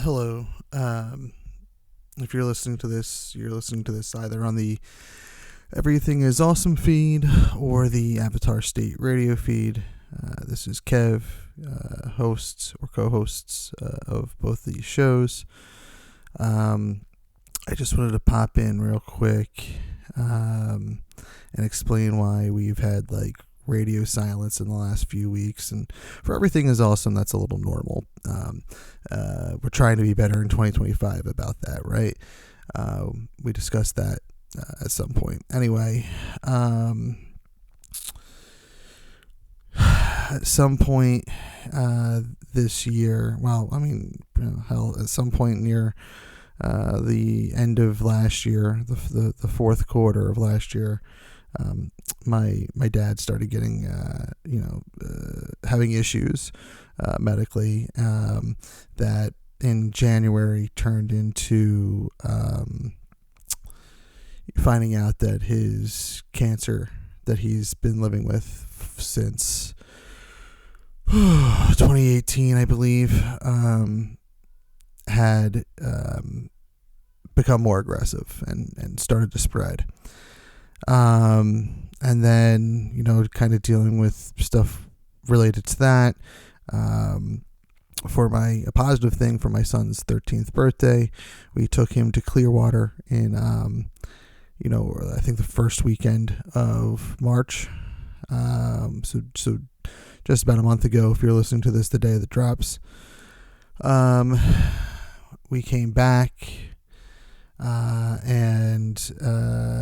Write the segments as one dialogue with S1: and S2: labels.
S1: Hello. If you're listening to this, you're listening to this either on the Everything is Awesome feed or the Avatar State radio feed. This is Kev, hosts or co-hosts of both these shows. I just wanted to pop in real quick and explain why we've had radio silence in the last few weeks, and for Everything is Awesome, that's a little normal. We're trying to be better in 2025 about that, right? We discussed that at some point. Anyway, at some point this year, at some point near the end of last year, the fourth quarter of last year, my dad started getting having issues medically that in January turned into finding out that his cancer that he's been living with since 2018, I believe, had become more aggressive and started to spread. And then, kind of dealing with stuff related to that. For a positive thing for my son's 13th birthday, we took him to Clearwater in, I think the first weekend of March. So just about a month ago, if you're listening to this the day that drops, we came back. And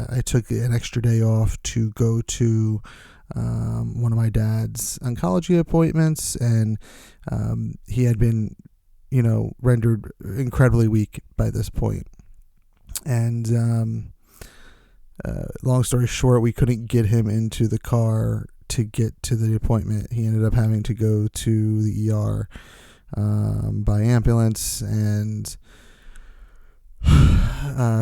S1: I took an extra day off to go to one of my dad's oncology appointments, and he had been, rendered incredibly weak by this point. And long story short, we couldn't get him into the car to get to the appointment. He ended up having to go to the ER by ambulance, and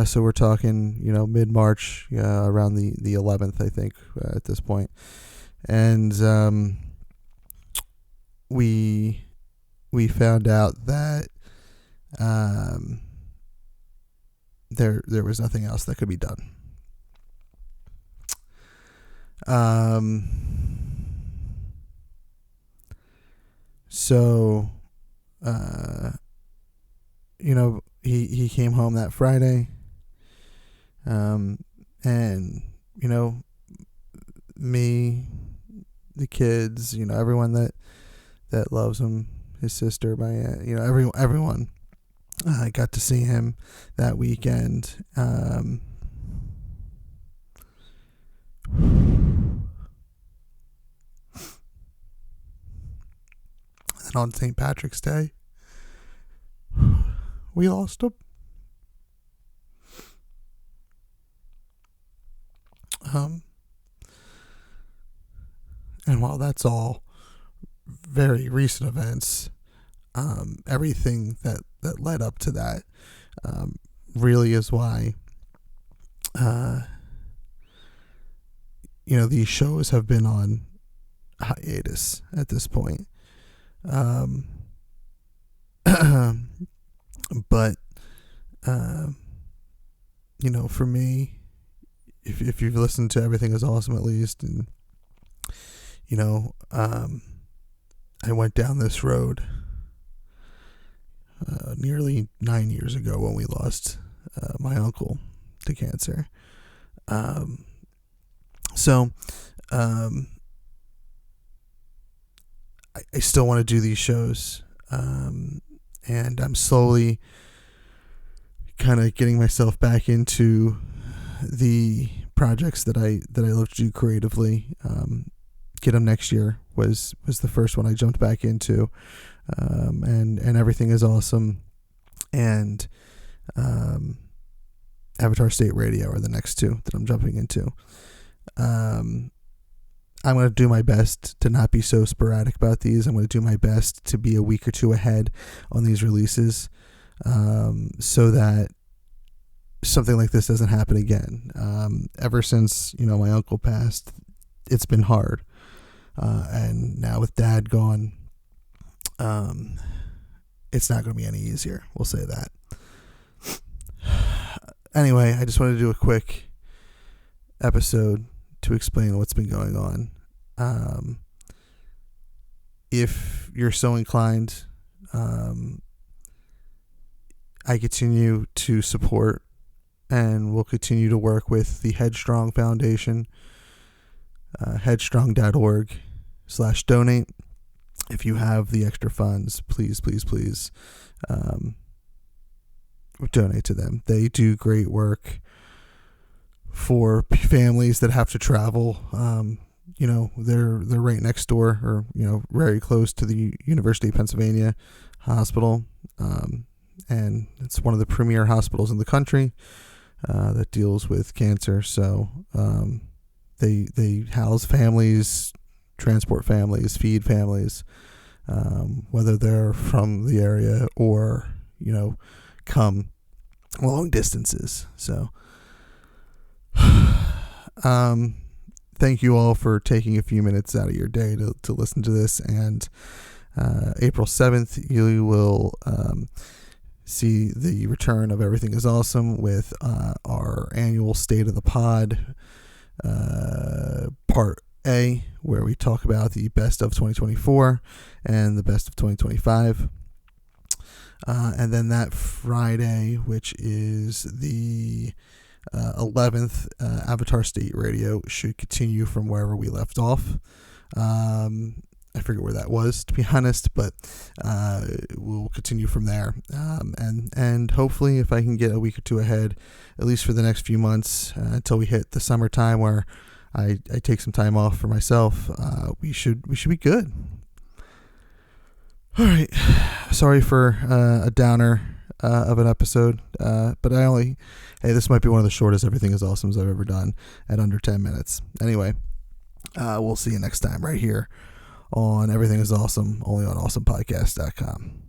S1: so we're talking, mid-March, around the 11th, I think, at this point. And we found out that there was nothing else that could be done. So he came home that Friday, and me, the kids, everyone that loves him, his sister, my aunt, everyone got to see him that weekend. And on St. Patrick's Day, we lost him. And while that's all very recent events, everything that led up to that really is why these shows have been on hiatus at this point. But for me, if you've listened to Everything is Awesome, at least, and I went down this road nearly 9 years ago when we lost my uncle to cancer. So I still want to do these shows, and I'm slowly kind of getting myself back into the projects that I love to do creatively. Get Them Next Year was the first one I jumped back into, and Everything is Awesome, and Avatar State Radio are the next two that I'm jumping into. I'm going to do my best to not be so sporadic about these. I'm going to do my best to be a week or two ahead on these releases, so that something like this doesn't happen again. Ever since, my uncle passed, it's been hard. And now with Dad gone, it's not going to be any easier. We'll say that. Anyway, I just wanted to do a quick episode to explain what's been going on. If you're so inclined, I continue to support and will continue to work with the Headstrong Foundation, headstrong.org/donate. If you have the extra funds, please donate to them. They do great work for families that have to travel. They're right next door, or very close to the University of Pennsylvania Hospital, and it's one of the premier hospitals in the country that deals with cancer. So they house families, transport families, feed families, whether they're from the area or come long distances. So thank you all for taking a few minutes out of your day to listen to this. And April 7th, you will see the return of Everything is Awesome with our annual State of the Pod Part A, where we talk about the best of 2024 and the best of 2025. And then that Friday, which is the 11th, Avatar State Radio should continue from wherever we left off. I forget where that was, to be honest, but we'll continue from there. And hopefully, if I can get a week or two ahead, at least for the next few months, until we hit the summertime where I take some time off for myself, we should be good. All right. Sorry for a downer of an episode, but this might be one of the shortest Everything is Awesomes I've ever done, at under 10 minutes. Anyway, we'll see you next time right here on Everything is Awesome, only on awesomepodcast.com.